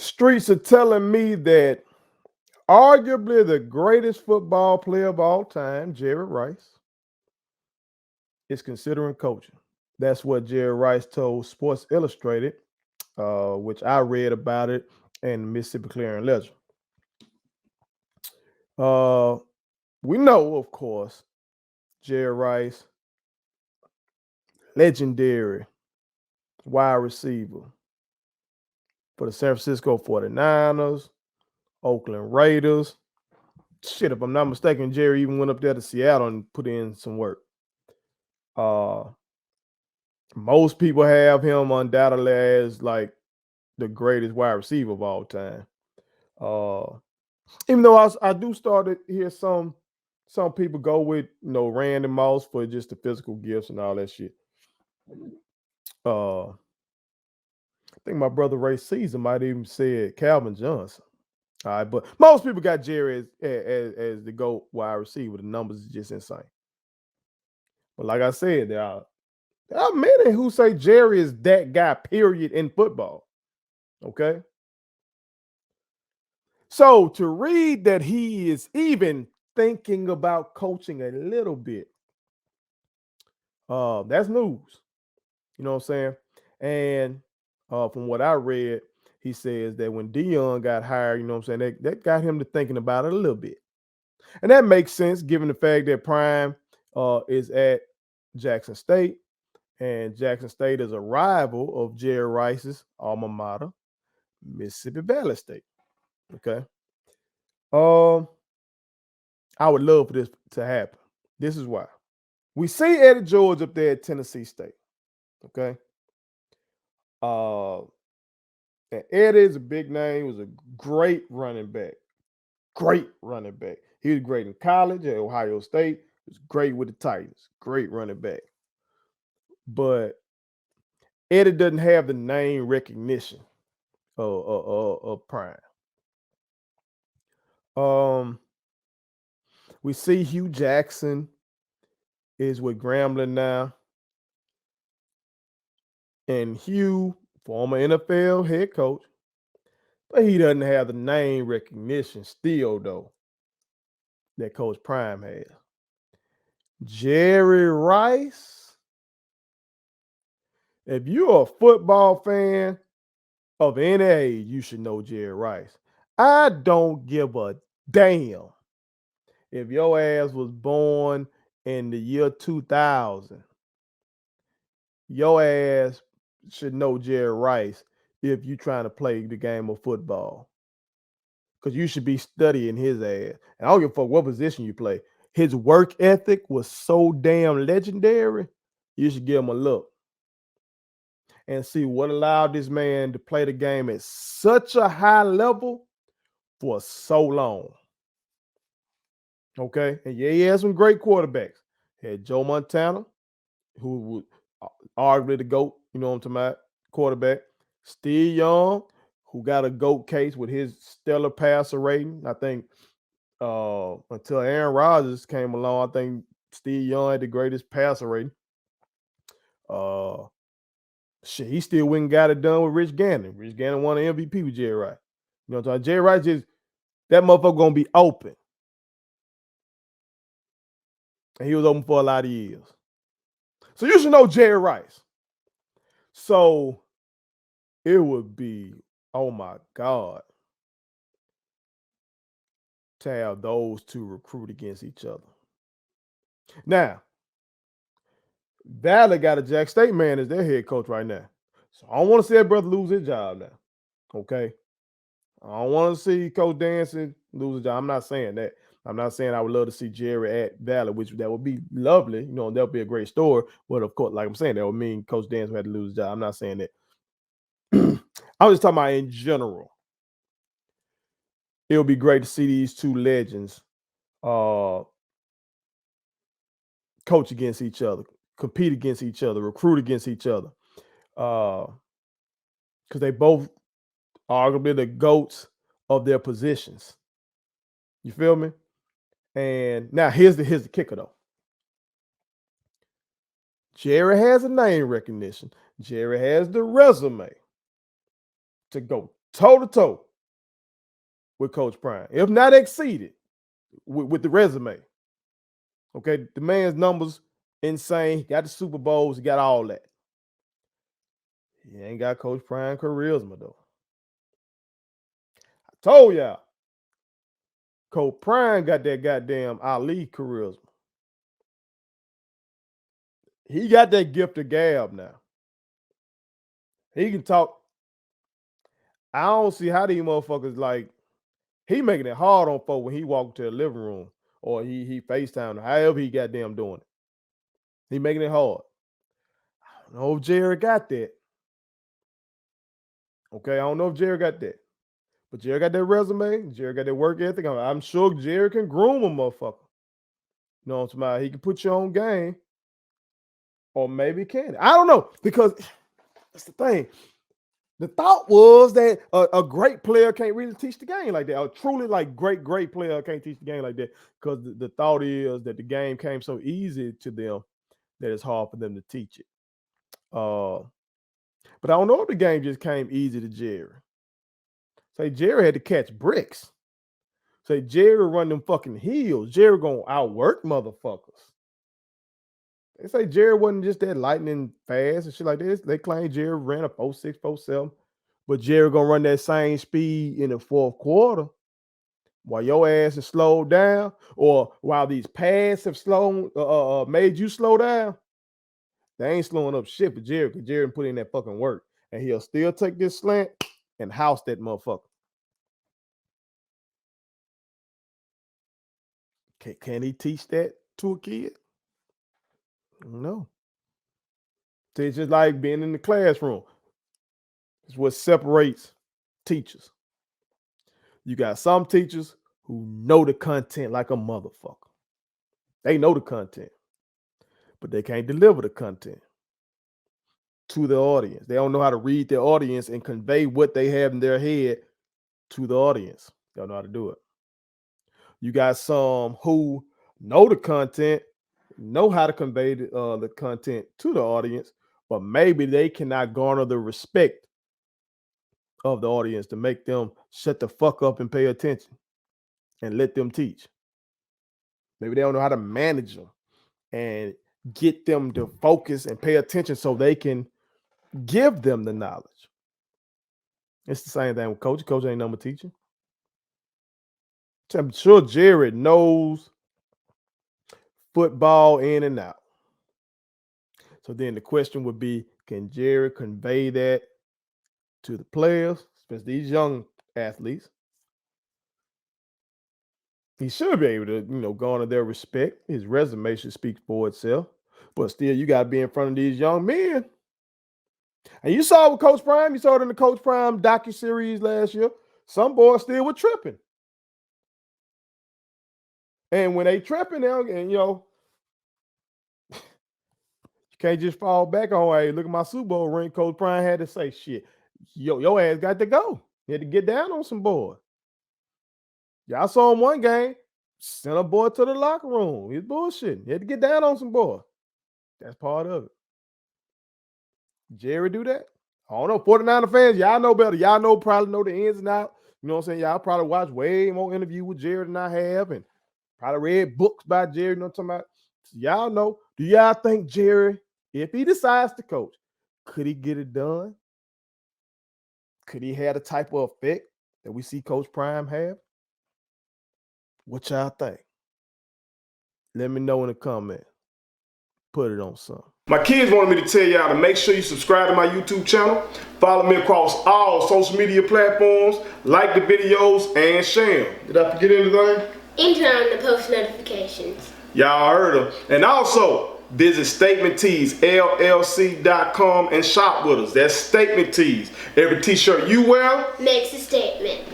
Streets are telling me that arguably the greatest football player of all time, Jerry Rice, is considering coaching. That's what Jerry Rice told Sports Illustrated, which I read about it in the Mississippi Clearing Ledger. We know, of course, Jerry Rice, legendary wide receiver for the San Francisco 49ers, Oakland Raiders. Shit, if I'm not mistaken, Jerry even went up there to Seattle and put in some work. Most people have him undoubtedly as like the greatest wide receiver of all time. Even though I do start to hear some people go with Randy Moss for just the physical gifts and all that shit. I think my brother Ray Caesar might even said Calvin Johnson. All right, but most people got Jerry as the GOAT wide receiver. The numbers is just insane. But like I said, there are many who say Jerry is that guy, period, in football. Okay. So to read that he is even thinking about coaching a little bit, that's news. You know what I'm saying? And from what I read, he says that when Deion got hired, you know what I'm saying, that got him to thinking about it a little bit. And that makes sense given the fact that Prime is at Jackson State, and Jackson State is a rival of Jerry Rice's alma mater, Mississippi Valley State. Okay. I would love for this to happen. This is why. We see Eddie George up there at Tennessee State. Okay. And Eddie is a big name, was a great running back. Great running back. He was great in college at Ohio State. He was great with the Titans. Great running back. But Eddie doesn't have the name recognition of Prime. We see Hugh Jackson is with Grambling now. And Hugh, former NFL head coach, but he doesn't have the name recognition still, though, that Coach Prime has. Jerry Rice, if you're a football fan of any age, you should know Jerry Rice. I don't give a damn if your ass was born in the year 2000. Your ass should know Jerry Rice if you're trying to play the game of football. Because you should be studying his ass. And I don't give a fuck what position you play. His work ethic was so damn legendary, you should give him a look and see what allowed this man to play the game at such a high level for so long. Okay? And yeah, he had some great quarterbacks. He had Joe Montana, who was arguably the GOAT, you know what I'm talking about, quarterback. Steve Young, who got a GOAT case with his stellar passer rating. I think until Aaron Rodgers came along, I think Steve Young had the greatest passer rating. He still went and got it done with Rich Gannon. Rich Gannon won an MVP with Jerry Rice. You know what I'm talking about? Jerry Rice just, that motherfucker gonna be open. And he was open for a lot of years. So you should know Jerry Rice. So it would be, oh my God, to have those two recruit against each other. Now, Valley got a Jack State man as their head coach right now. So I don't want to see that brother lose his job now. Okay. I don't want to see Coach Danson lose his job. I'm not saying that. I'm not saying I would love to see Jerry at Valley, which that would be lovely. You know, that would be a great story. But of course, like I'm saying, that would mean Coach Danson had to lose his job. I'm not saying that. I'm just talking about in general. It would be great to see these two legends coach against each other, compete against each other, recruit against each other. Because they both arguably the GOATs of their positions. You feel me? And now here's the kicker though. Jerry has a name recognition. Jerry has the resume to go toe-to-toe with Coach Prime, if not exceeded with the resume. Okay, the man's numbers insane. He got the Super Bowls. He got all that. He ain't got Coach Prime charisma, though. I told y'all, Coach Prime got that goddamn Ali charisma. He got that gift of gab now. He can talk. I don't see how these motherfuckers, like, he making it hard on folks when he walk to the living room or he FaceTime, however he goddamn doing it. He making it hard. I don't know if Jared got that. Okay, I don't know if Jared got that. But Jared got that resume. Jared got that work ethic. I'm sure Jared can groom a motherfucker. You know what I'm talking about? He can put you on game. Or maybe can. I don't know. Because that's the thing. The thought was that a great player can't really teach the game like that. A truly like great player can't teach the game like that. Because the thought is that the game came so easy to them that it's hard for them to teach it. But I don't know if the game just came easy to Jerry. Say Jerry had to catch bricks. Say Jerry run them fucking heels. Jerry gonna outwork motherfuckers. They say Jerry wasn't just that lightning fast and shit like this. They claim Jerry ran a 4.6, 4.7, but Jerry gonna run that same speed in the fourth quarter while your ass is slowed down, or while these pads have made you slow down. They ain't slowing up shit for Jerry, because Jerry put in that fucking work, and he'll still take this slant and house that motherfucker. Can he teach that to a kid? No. It's just like being in the classroom. It's what separates teachers. You got some teachers who know the content like a motherfucker. They know the content, but they can't deliver the content to the audience. They don't know how to read their audience and convey what they have in their head to the audience. They don't know how to do it. You got some who know the content, know how to convey the content to the audience, but maybe they cannot garner the respect of the audience to make them shut the fuck up and pay attention and let them teach. Maybe they don't know how to manage them and get them to focus and pay attention so they can give them the knowledge. It's the same thing with coach. Coach ain't number teaching. I'm sure Jared knows football in and out. So then the question would be, can Jared convey that to the players, especially these young athletes? He should be able to, garner their respect. His resume should speak for itself. But still, you got to be in front of these young men. And you saw with Coach Prime, you saw it in the Coach Prime docuseries last year. Some boys still were tripping. And when they tripping now, and you can't just fall back on, hey, look at my Super Bowl ring. Coach Prime had to say, shit, your ass got to go. You had to get down on some boys. Y'all saw him one game, sent a boy to the locker room. He's bullshitting. He had to get down on some boys. That's part of it. Jerry do that? I don't know. 49er fans, y'all know better. Y'all probably know the ins and outs. You know what I'm saying? Y'all probably watch way more interview with Jerry than I have, and probably read books by Jerry. You know what I'm talking about? So y'all know. Do y'all think Jerry, if he decides to coach, could he get it done? Could he have the type of effect that we see Coach Prime have? What y'all think? Let me know in the comments. Put it on something. My kids wanted me to tell y'all to make sure you subscribe to my YouTube channel. Follow me across all social media platforms. Like the videos and share them. Did I forget anything? And turn on the post notifications. Y'all heard them. And also, visit Statement Tees, LLC.com and shop with us. That's Statement Tees. Every t-shirt you wear makes a statement.